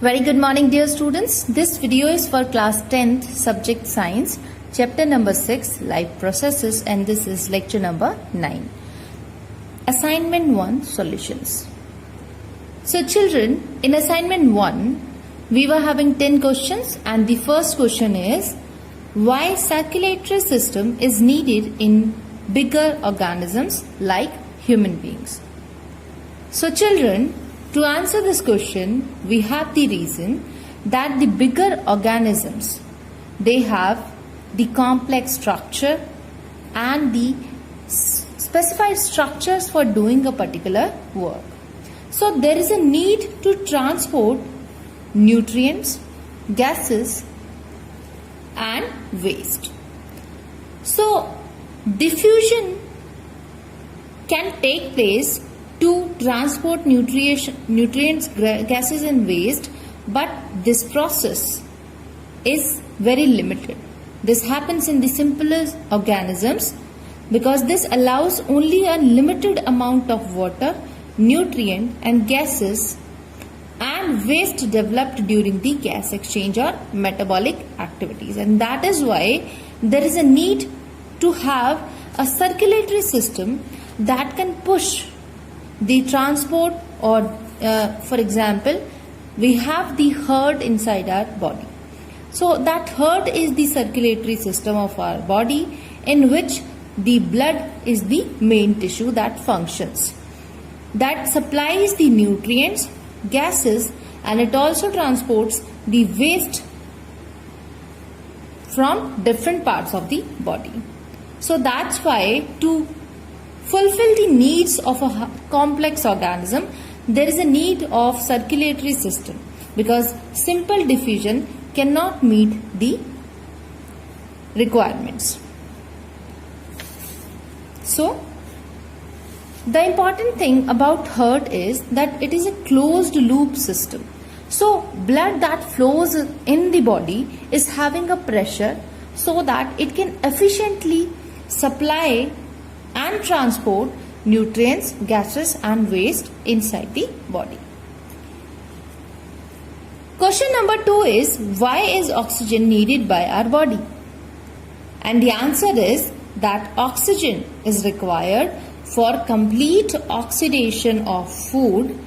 Very good morning, dear students. This video is for class 10th subject science, chapter number 6, life processes, and this is lecture number 9. Assignment 1, solutions. So children, in assignment 1, we were having 10 questions, and the first question is, why circulatory system is needed in bigger organisms like human beings? So children, to answer this question, we have the reason that the bigger organisms, they have the complex structure and the specified structures for doing a particular work. So there is a need to transport nutrients, gases and waste. So diffusion can take place to transport nutrients, gases and waste, but this process is very limited. This happens in the simplest organisms because this allows only a limited amount of water, nutrient and gases and waste developed during the gas exchange or metabolic activities, and that is why there is a need to have a circulatory system that can push the transport or for example, we have the heart inside our body. So that heart is the circulatory system of our body in which the blood is the main tissue that functions. That supplies the nutrients, gases, and it also transports the waste from different parts of the body. So that's why to fulfill the needs of a complex organism, there is a need of circulatory system because simple diffusion cannot meet the requirements. So the important thing about heart is that it is a closed loop system. So blood that flows in the body is having a pressure so that it can efficiently supply and transport nutrients, gases and waste inside the body. Question number 2 is, why is oxygen needed by our body? And the answer is that oxygen is required for complete oxidation of food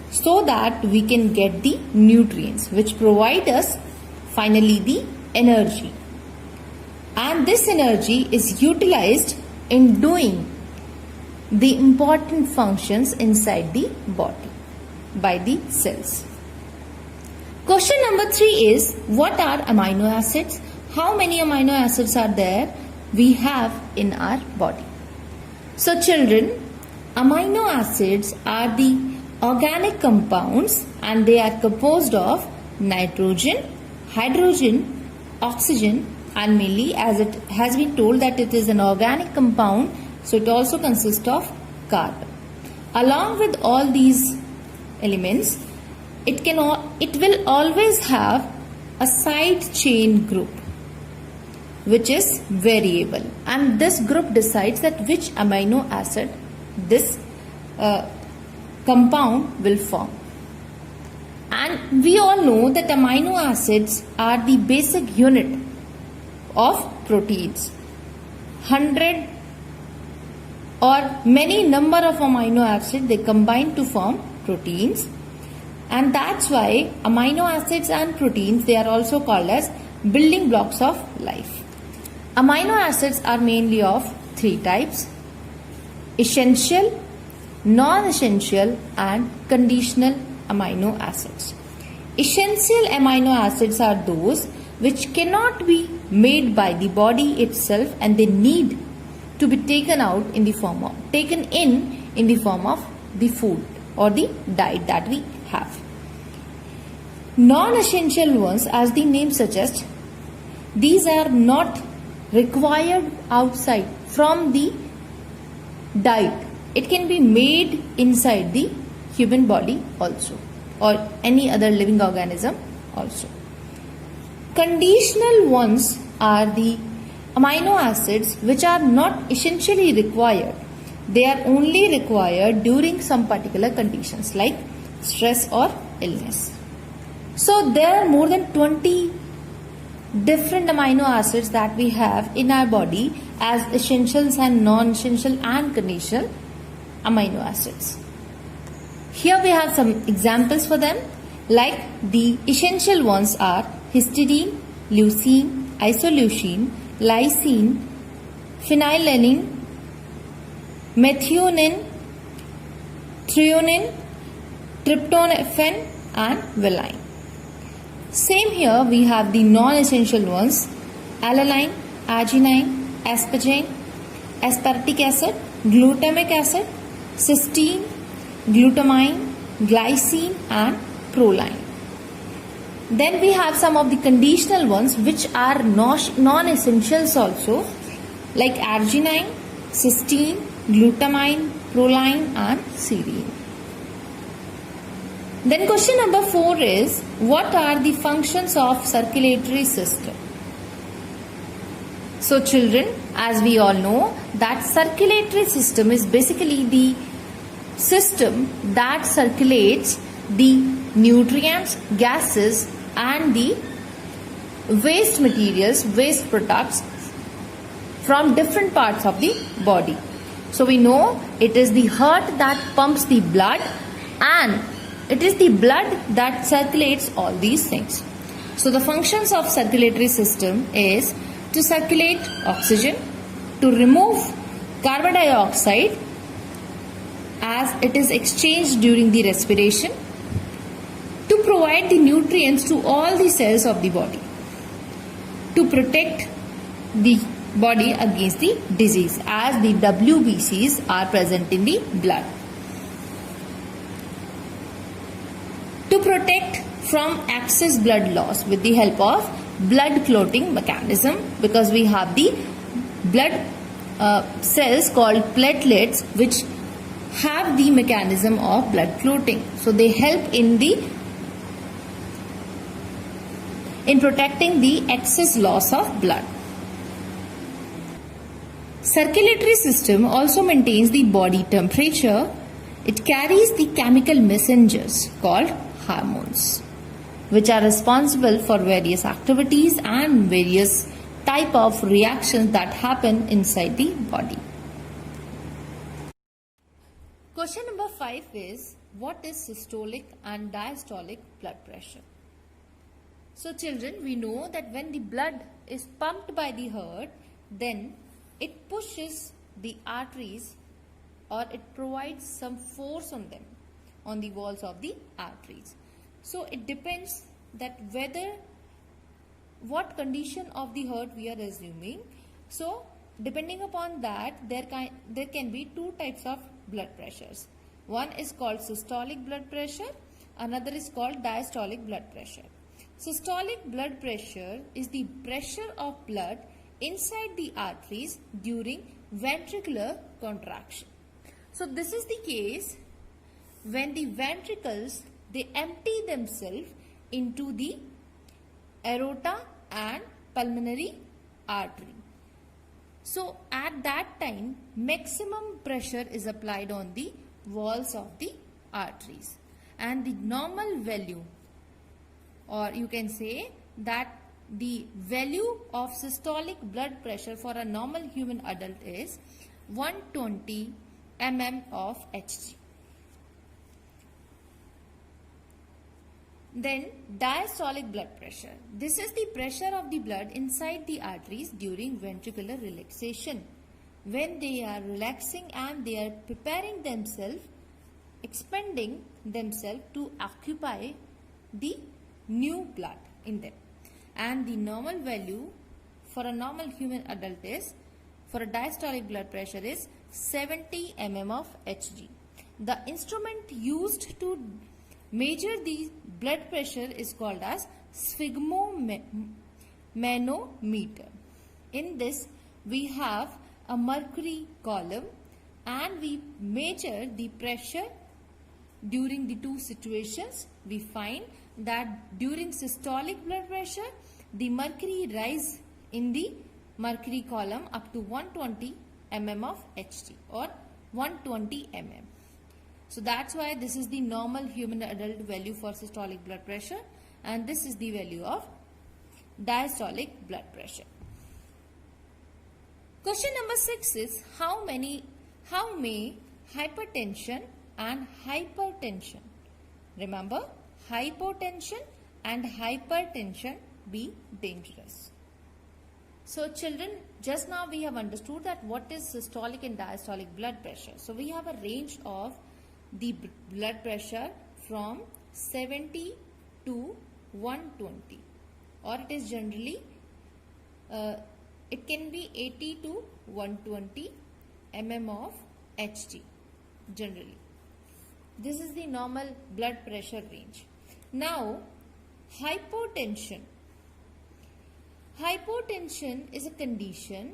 so that we can get the nutrients which provide us finally the energy. And this energy is utilized in doing the important functions inside the body by the cells. Question number 3 is, what are amino acids? How many amino acids are there we have in our body? So children, amino acids are the organic compounds and they are composed of nitrogen, hydrogen, oxygen, and mainly as it has been told that it is an organic compound, so it also consists of carbon. Along with all these elements, it will always have a side chain group which is variable, and this group decides that which amino acid this compound will form. And we all know that amino acids are the basic unit of proteins. 100 or many number of amino acids, they combine to form proteins, and that's why amino acids and proteins, they are also called as building blocks of life. Amino acids are mainly of 3 types: essential, non-essential and conditional amino acids. Essential amino acids are those which cannot be made by the body itself and they need to be taken in the form of the food or the diet that we have. Non-essential ones, as the name suggests, these are not required outside from the diet. It can be made inside the human body also or any other living organism also. Conditional ones are the amino acids which are not essentially required. They are only required during some particular conditions like stress or illness. So there are more than 20 different amino acids that we have in our body as essentials and non-essential and conditional amino acids. Here we have some examples for them, like the essential ones are histidine, leucine, isoleucine, lysine, phenylalanine, methionine, threonine, tryptophan and valine. Same here we have the non-essential ones, alanine, arginine, asparagine, aspartic acid, glutamic acid, cysteine, glutamine, glycine and proline. Then we have some of the conditional ones which are non-essentials also, like arginine, cysteine, glutamine, proline and serine. Then question number 4 is, what are the functions of circulatory system? So children, as we all know that circulatory system is basically the system that circulates the nutrients, gases and the waste materials, waste products from different parts of the body. So we know it is the heart that pumps the blood and it is the blood that circulates all these things. So the functions of circulatory system is to circulate oxygen, to remove carbon dioxide as it is exchanged during the respiration, to provide the nutrients to all the cells of the body, to protect the body against the disease as the WBCs are present in the blood, to protect from excess blood loss with the help of blood clotting mechanism, because we have the blood cells called platelets which have the mechanism of blood clotting. So they help in protecting the excess loss of blood. Circulatory system also maintains the body temperature. It carries the chemical messengers called hormones, which are responsible for various activities and various type of reactions that happen inside the body. Question number 5 is, what is systolic and diastolic blood pressure? So children, we know that when the blood is pumped by the heart, then it pushes the arteries, or it provides some force on them, on the walls of the arteries. So it depends that what condition of the heart we are assuming. So depending upon that, there can be two types of blood pressures. One is called systolic blood pressure, another is called diastolic blood pressure. Systolic blood pressure is the pressure of blood inside the arteries during ventricular contraction. So this is the case when the ventricles, they empty themselves into the aorta and pulmonary artery. So at that time, maximum pressure is applied on the walls of the arteries, and the normal value, or you can say that the value of systolic blood pressure for a normal human adult is 120 mm of Hg. Then diastolic blood pressure. This is the pressure of the blood inside the arteries during ventricular relaxation. When they are relaxing and they are preparing themselves, expanding themselves to occupy the new blood in them. And the normal value for a normal human adult is, for a diastolic blood pressure is 70 mm of Hg. The instrument used to measure the blood pressure is called as sphygmomanometer. In this, we have a mercury column and we measure the pressure during the two situations. We find that during systolic blood pressure, the mercury rise in the mercury column up to 120 mm of Hg or 120 mm. So that's why this is the normal human adult value for systolic blood pressure. and this is the value of diastolic blood pressure. Question number 6 is how may hypertension and hypertension, remember, hypotension and hypertension be dangerous? So children, just now we have understood that what is systolic and diastolic blood pressure. So we have a range of the blood pressure from 70 to 120, or it is generally it can be 80 to 120 mm of Hg generally. This is the normal blood pressure range. Now hypotension. Hypotension is a condition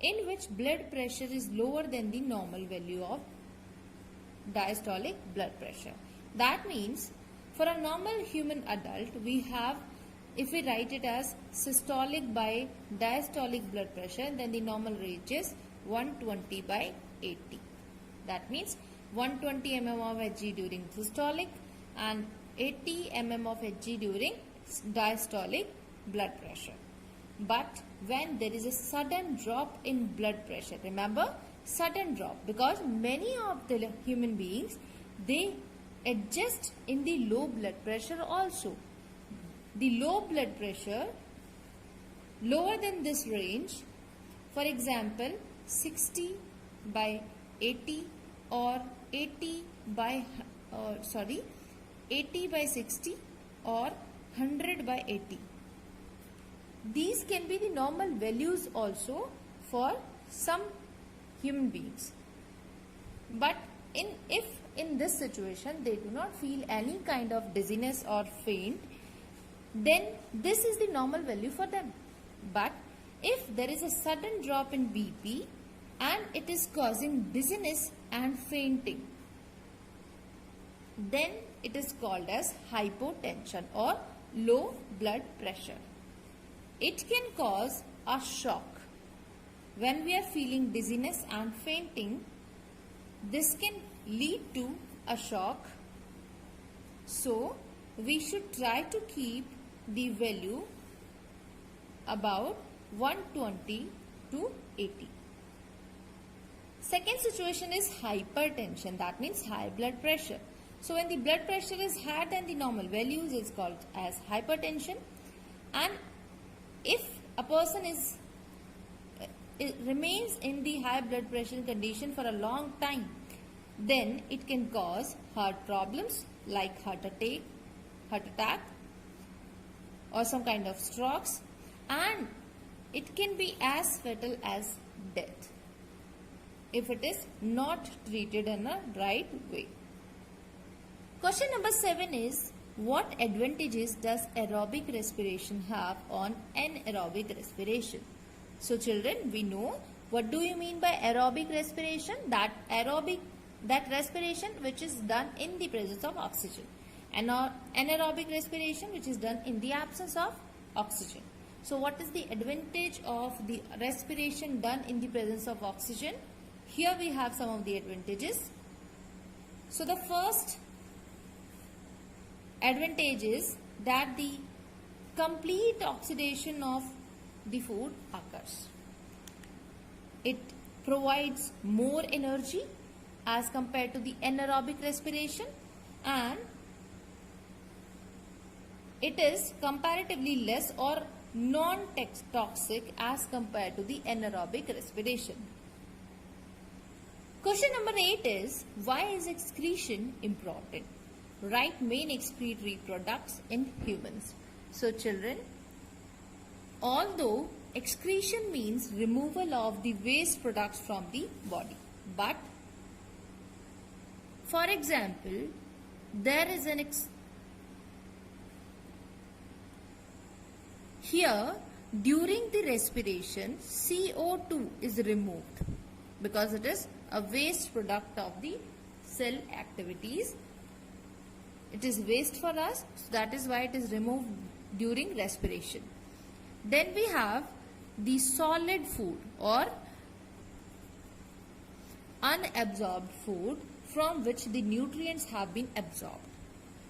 in which blood pressure is lower than the normal value of diastolic blood pressure. That means for a normal human adult, we have, if we write it as systolic by diastolic blood pressure, then the normal range is 120 by 80. That means 120 mm of Hg during systolic and 80 mm of Hg during diastolic blood pressure. But when there is a sudden drop in blood pressure, remember, sudden drop, because many of the human beings, they adjust in the low blood pressure also. The low blood pressure lower than this range, for example 60 by 80 or 80 by 60 or 100 by 80. These can be the normal values also for some human beings. But if in this situation they do not feel any kind of dizziness or faint, then this is the normal value for them. But if there is a sudden drop in BP and it is causing dizziness and fainting, then it is called as hypotension or low blood pressure. It can cause a shock. When we are feeling dizziness and fainting, this can lead to a shock. So we should try to keep the value about 120 to 80. Second situation is hypertension. That means high blood pressure. So when the blood pressure is higher than the normal values, it's called as hypertension. And if a person remains in the high blood pressure condition for a long time, then it can cause heart problems like heart attack or some kind of strokes, and it can be as fatal as death if it is not treated in a right way. Question number 7 is, what advantages does aerobic respiration have on anaerobic respiration? So children, we know what do you mean by aerobic respiration? That respiration which is done in the presence of oxygen, and anaerobic respiration which is done in the absence of oxygen. So what is the advantage of the respiration done in the presence of oxygen? Here we have some of the advantages. So the first advantage is that the complete oxidation of the food occurs. It provides more energy as compared to the anaerobic respiration, and it is comparatively less or non-toxic as compared to the anaerobic respiration. Question number 8 is, why is excretion important? Write main excretory products in humans. So children, although excretion means removal of the waste products from the body, but for example, there is here during the respiration CO2 is removed because it is a waste product of the cell activities. It is waste for us, so that is why it is removed during respiration. Then we have the solid food or unabsorbed food from which the nutrients have been absorbed.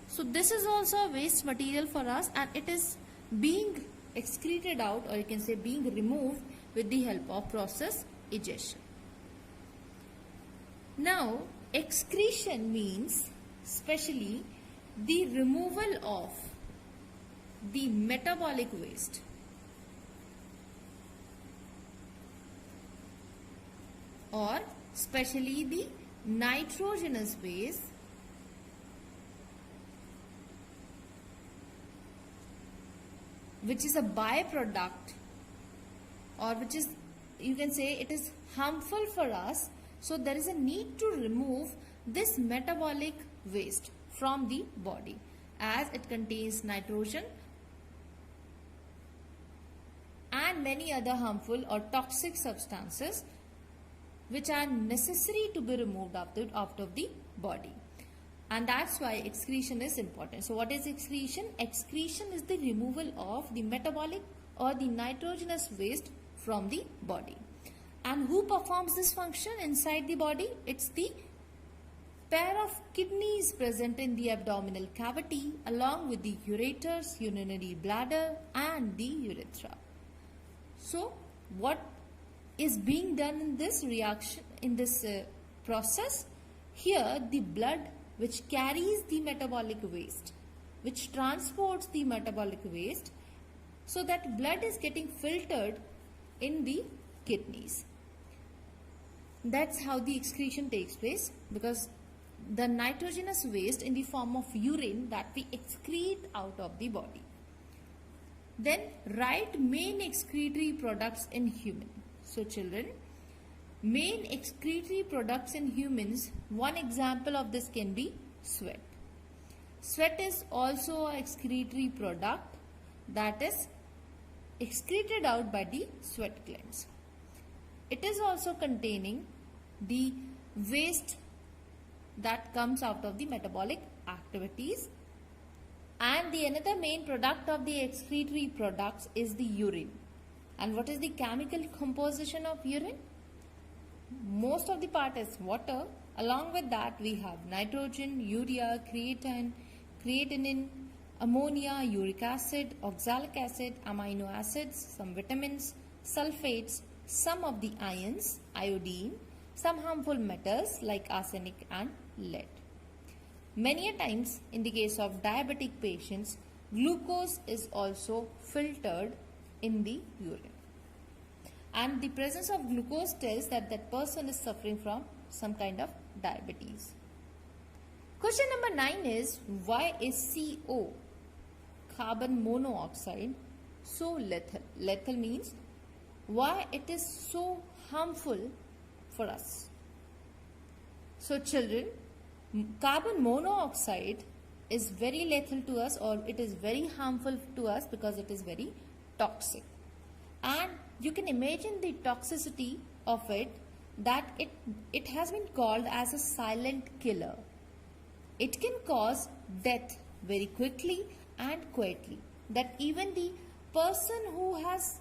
So this is also a waste material for us, and it is being excreted out, or you can say being removed with the help of process egestion. Now excretion means specially the removal of the metabolic waste. Or especially the nitrogenous waste which is a byproduct, or which is, you can say, it is harmful for us. So there is a need to remove this metabolic waste from the body, as it contains nitrogen and many other harmful or toxic substances which are necessary to be removed out of the body. And that's why excretion is important. So what is excretion? Excretion is the removal of the metabolic or the nitrogenous waste from the body. And who performs this function inside the body? It's the pair of kidneys present in the abdominal cavity along with the ureters, urinary bladder and the urethra. So what is being done in this reaction, in this process? Here the blood which carries the metabolic waste, which transports the metabolic waste, so that blood is getting filtered in the kidneys. That's how the excretion takes place, because the nitrogenous waste in the form of urine that we excrete out of the body. Then write main excretory products in human. So children, main excretory products in humans, one example of this can be sweat. Sweat is also an excretory product that is excreted out by the sweat glands. It is also containing the waste that comes out of the metabolic activities. And the another main product of the excretory products is the urine. And what is the chemical composition of urine? Most of the part is water. Along with that we have nitrogen, urea, creatinine, ammonia, uric acid, oxalic acid, amino acids, some vitamins, sulfates, some of the ions, iodine, some harmful metals like arsenic and lead. Many a times in the case of diabetic patients, glucose is also filtered in the urine. And the presence of glucose tells that that person is suffering from some kind of diabetes. Question number 9 is, why is CO, carbon monoxide, so lethal? Lethal means why it is so harmful for us. So children, carbon monoxide is very lethal to us, or it is very harmful to us because it is very toxic. And you can imagine the toxicity of it, that it has been called as a silent killer. It can cause death very quickly and quietly, that even the person who has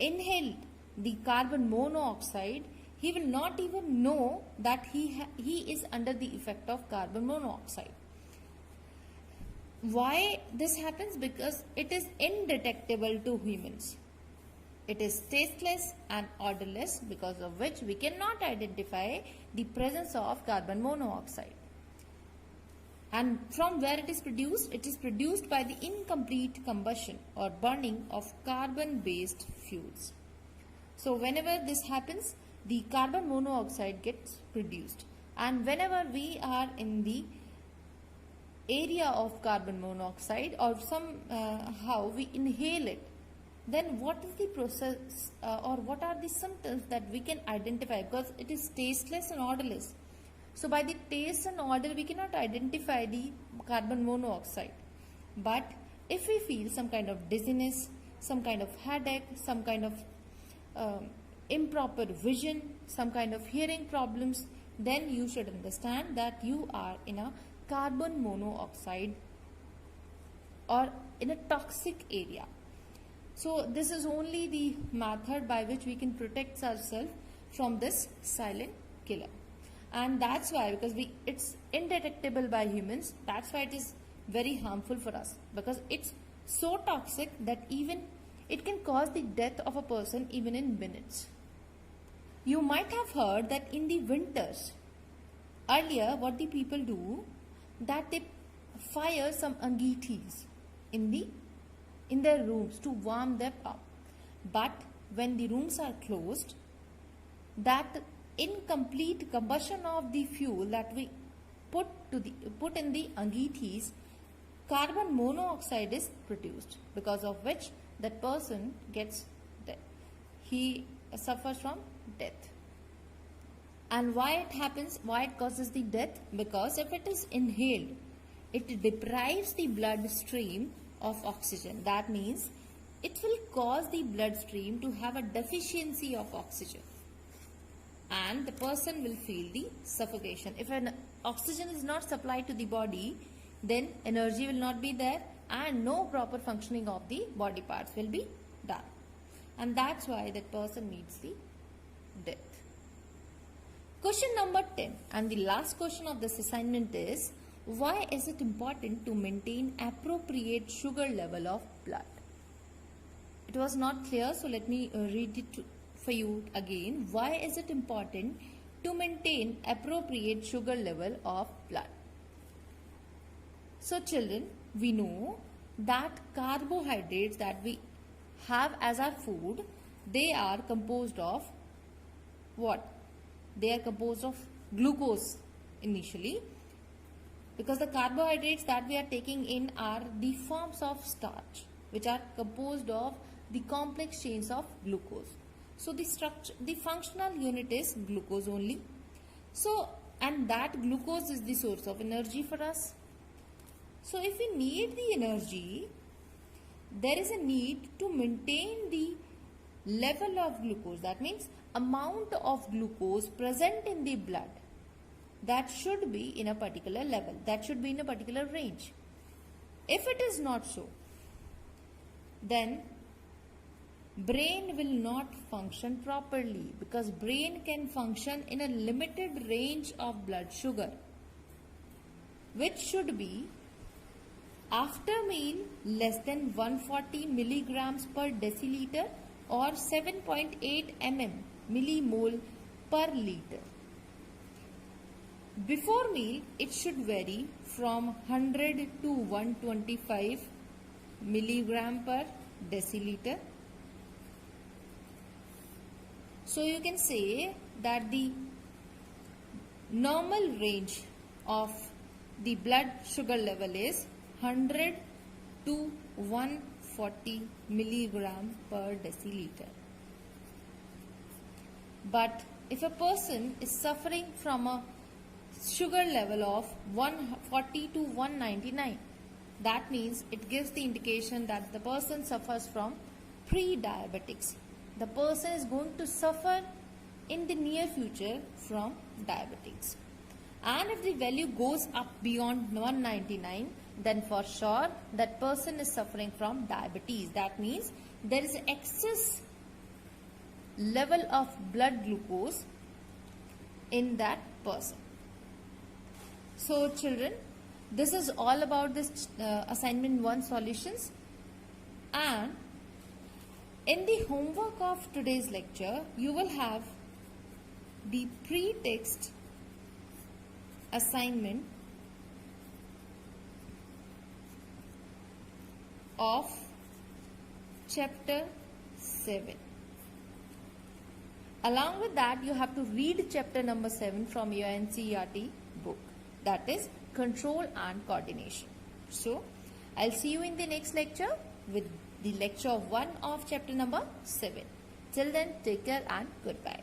inhaled the carbon monoxide, he will not even know that he is under the effect of carbon monoxide. Why this happens? Because it is indetectable to humans. It is tasteless and odorless, because of which we cannot identify the presence of carbon monoxide. And from where it is produced? It is produced by the incomplete combustion or burning of carbon-based fuels. So whenever this happens, the carbon monoxide gets produced. And whenever we are in the area of carbon monoxide, or somehow we inhale it, then what is the process or what are the symptoms that we can identify? Because it is tasteless and odorless. So by the taste and odor we cannot identify the carbon monoxide. But if we feel some kind of dizziness, some kind of headache, some kind of improper vision, some kind of hearing problems, then you should understand that you are in a carbon monoxide or in a toxic area. So this is only the method by which we can protect ourselves from this silent killer. and that's why, because it's indetectable by humans, that's why it is very harmful for us, because it's so toxic that even it can cause the death of a person even in minutes. You might have heard that in the winters, earlier what the people do, that they fire some angitis in their rooms to warm them up. But when the rooms are closed, that incomplete combustion of the fuel that we put in the angitis, carbon monoxide is produced, because of which that person gets death. He suffers from death. And why it happens, why it causes the death? Because if it is inhaled, it deprives the bloodstream of oxygen. That means it will cause the bloodstream to have a deficiency of oxygen, and the person will feel the suffocation. If an oxygen is not supplied to the body, then energy will not be there and no proper functioning of the body parts will be done. And that's why that person meets the death. Question number 10 and the last question of this assignment is, why is it important to maintain appropriate sugar level of blood? It was not clear, so let me read it for you again. Why is it important to maintain appropriate sugar level of blood? So children, we know that carbohydrates that we have as our food, they are composed of what? They are composed of glucose initially, because the carbohydrates that we are taking in are the forms of starch, which are composed of the complex chains of glucose. So the functional unit is glucose only. So, and that glucose is the source of energy for us. So if we need the energy, there is a need to maintain the level of glucose. That means amount of glucose present in the blood. That should be in a particular level. That should be in a particular range. If it is not so, then brain will not function properly, because brain can function in a limited range of blood sugar, which should be after meal less than 140 milligrams per deciliter or 7.8 millimole per liter. Before meal, it should vary from 100 to 125 milligram per deciliter. So you can say that the normal range of the blood sugar level is 100 to 140 milligram per deciliter. But if a person is suffering from a sugar level of 140 to 199, that means it gives the indication that the person suffers from pre-diabetics. The person is going to suffer in the near future from diabetics. And if the value goes up beyond 199, then for sure that person is suffering from diabetes. That means there is excess level of blood glucose in that person. So children, this is all about this assignment 1 solutions, and in the homework of today's lecture you will have the pre-text assignment of chapter 7. Along with that, you have to read chapter number 7 from your NCERT book, that is Control and Coordination. So, I'll see you in the next lecture with the lecture 1 of chapter number 7. Till then, take care and goodbye.